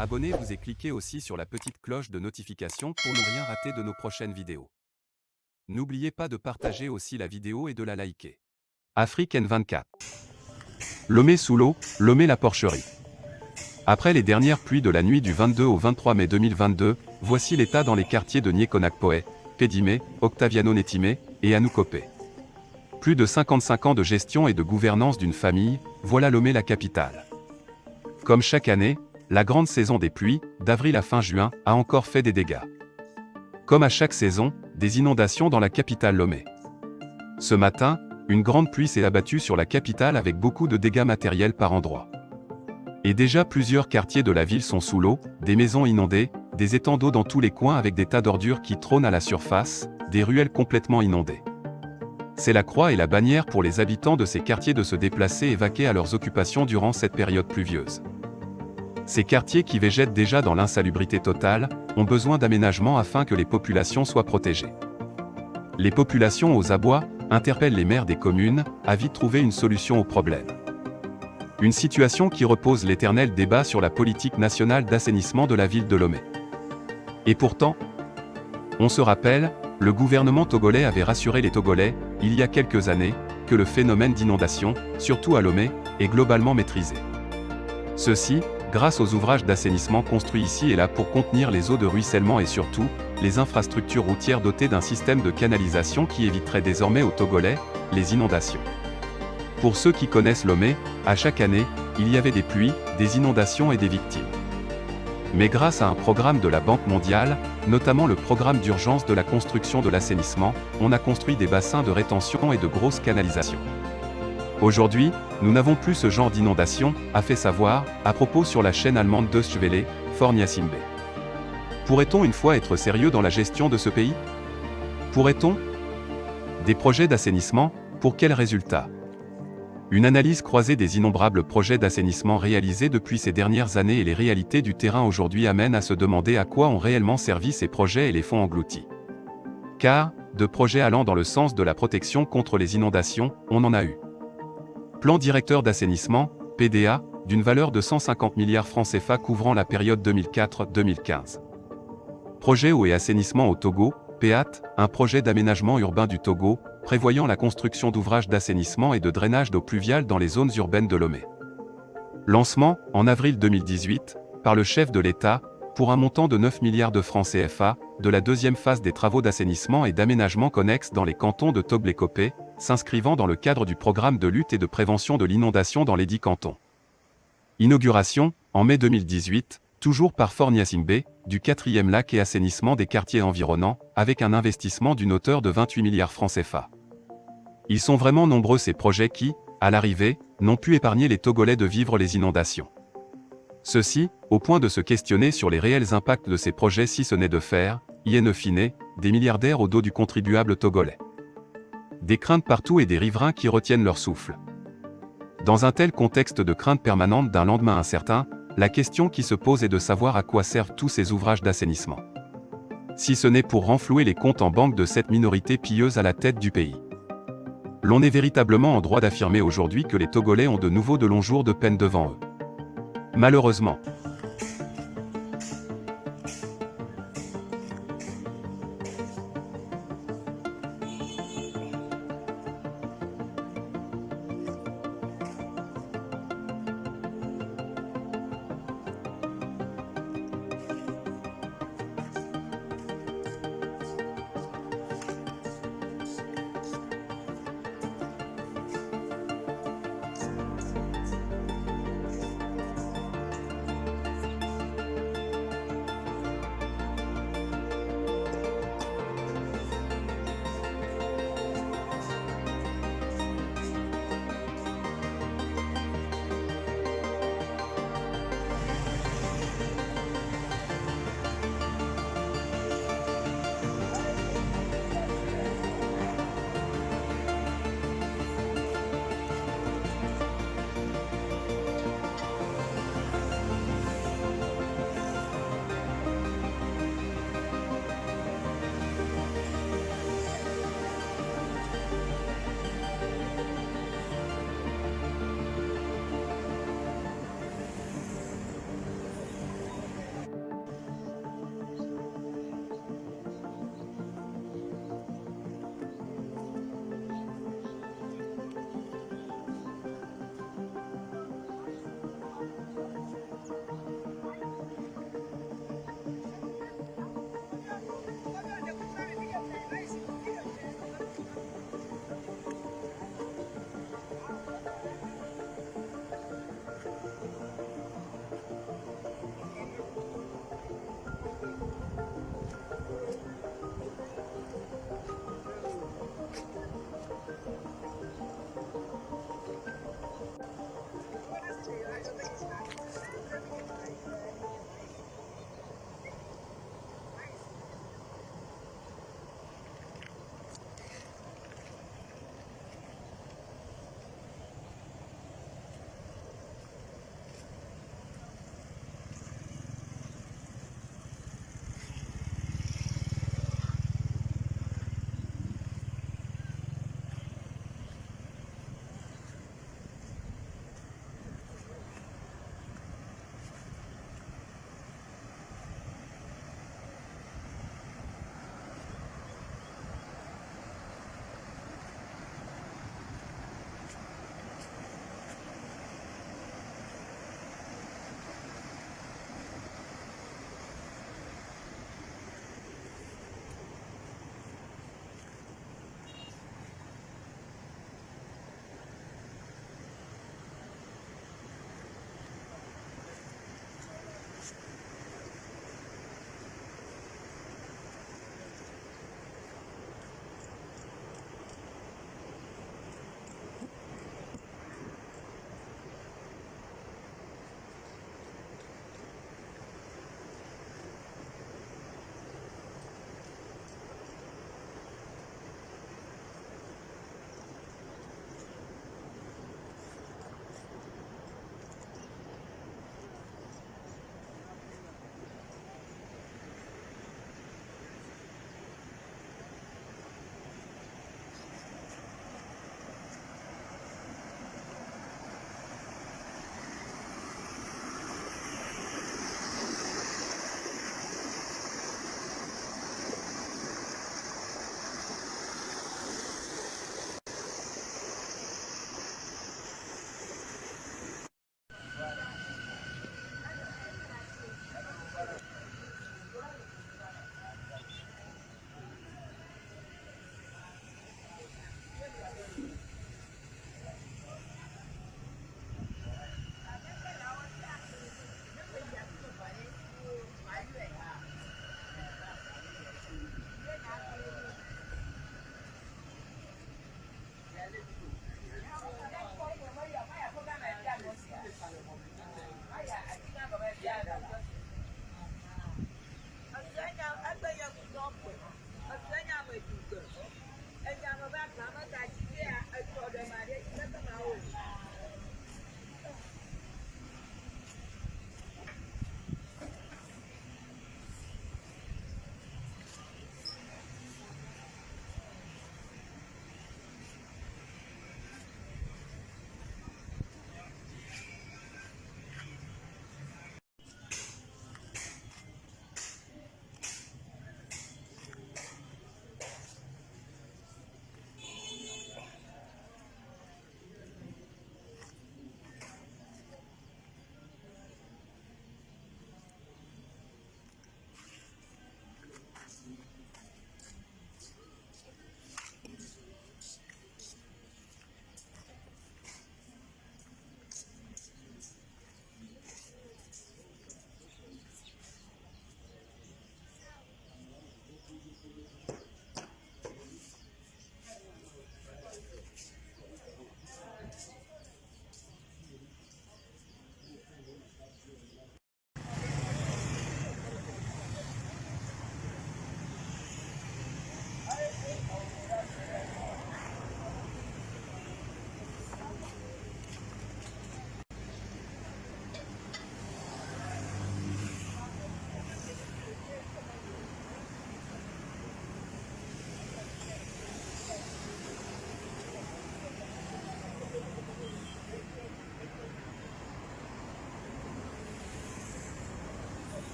Abonnez-vous et cliquez aussi sur la petite cloche de notification pour ne rien rater de nos prochaines vidéos. N'oubliez pas de partager aussi la vidéo et de la liker. Afrique N24. Lomé sous l'eau, Lomé la porcherie. Après les dernières pluies de la nuit du 22 au 23 mai 2022, voici l'état dans les quartiers de Niékonakpoé, Pédimé, Octaviano Nétimé et Anoukopé. Plus de 55 ans de gestion et de gouvernance d'une famille, voilà Lomé la capitale. Comme chaque année, la grande saison des pluies, d'avril à fin juin, a encore fait des dégâts. Comme à chaque saison, des inondations dans la capitale Lomé. Ce matin, une grande pluie s'est abattue sur la capitale avec beaucoup de dégâts matériels par endroits. Et déjà plusieurs quartiers de la ville sont sous l'eau, des maisons inondées, des étangs d'eau dans tous les coins avec des tas d'ordures qui trônent à la surface, des ruelles complètement inondées. C'est la croix et la bannière pour les habitants de ces quartiers de se déplacer et vaquer à leurs occupations durant cette période pluvieuse. Ces quartiers qui végètent déjà dans l'insalubrité totale, ont besoin d'aménagement afin que les populations soient protégées. Les populations aux abois interpellent les maires des communes à vite trouver une solution au problème. Une situation qui repose l'éternel débat sur la politique nationale d'assainissement de la ville de Lomé. Et pourtant, on se rappelle, le gouvernement togolais avait rassuré les Togolais, il y a quelques années, que le phénomène d'inondation, surtout à Lomé, est globalement maîtrisé. Ceci, grâce aux ouvrages d'assainissement construits ici et là pour contenir les eaux de ruissellement et surtout, les infrastructures routières dotées d'un système de canalisation qui éviterait désormais aux Togolais, les inondations. Pour ceux qui connaissent Lomé, à chaque année, il y avait des pluies, des inondations et des victimes. Mais grâce à un programme de la Banque mondiale, notamment le programme d'urgence de la construction de l'assainissement, on a construit des bassins de rétention et de grosses canalisations. Aujourd'hui, nous n'avons plus ce genre d'inondation, a fait savoir, à propos sur la chaîne allemande Deutsche Welle, Fornia Simbe. Pourrait-on une fois être sérieux dans la gestion de ce pays? Pourrait-on? Des projets d'assainissement, pour quels résultats? Une analyse croisée des innombrables projets d'assainissement réalisés depuis ces dernières années et les réalités du terrain aujourd'hui amène à se demander à quoi ont réellement servi ces projets et les fonds engloutis. Car, de projets allant dans le sens de la protection contre les inondations, on en a eu. Plan directeur d'assainissement, PDA, d'une valeur de 150 milliards francs CFA couvrant la période 2004-2015. Projet eau et assainissement au Togo, PEAT, un projet d'aménagement urbain du Togo, prévoyant la construction d'ouvrages d'assainissement et de drainage d'eau pluviale dans les zones urbaines de Lomé. Lancement, en avril 2018, par le chef de l'État, pour un montant de 9 milliards de francs CFA, de la deuxième phase des travaux d'assainissement et d'aménagement connexes dans les cantons de Toglé-Copé, s'inscrivant dans le cadre du programme de lutte et de prévention de l'inondation dans les 10 cantons. Inauguration, en mai 2018, toujours par Fornia Simbe, du 4e lac et assainissement des quartiers environnants, avec un investissement d'une hauteur de 28 milliards francs CFA. Ils sont vraiment nombreux ces projets qui, à l'arrivée, n'ont pu épargner les Togolais de vivre les inondations. Ceci, au point de se questionner sur les réels impacts de ces projets si ce n'est de faire, in fine, des milliardaires au dos du contribuable togolais. Des craintes partout et des riverains qui retiennent leur souffle. Dans un tel contexte de crainte permanente d'un lendemain incertain, la question qui se pose est de savoir à quoi servent tous ces ouvrages d'assainissement. Si ce n'est pour renflouer les comptes en banque de cette minorité pieuse à la tête du pays. L'on est véritablement en droit d'affirmer aujourd'hui que les Togolais ont de nouveau de longs jours de peine devant eux. Malheureusement.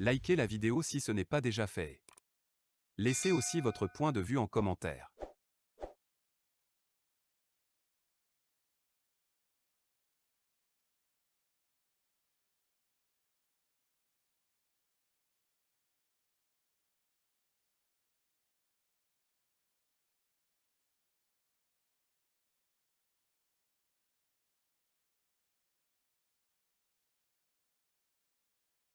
Likez la vidéo si ce n'est pas déjà fait. Laissez aussi votre point de vue en commentaire.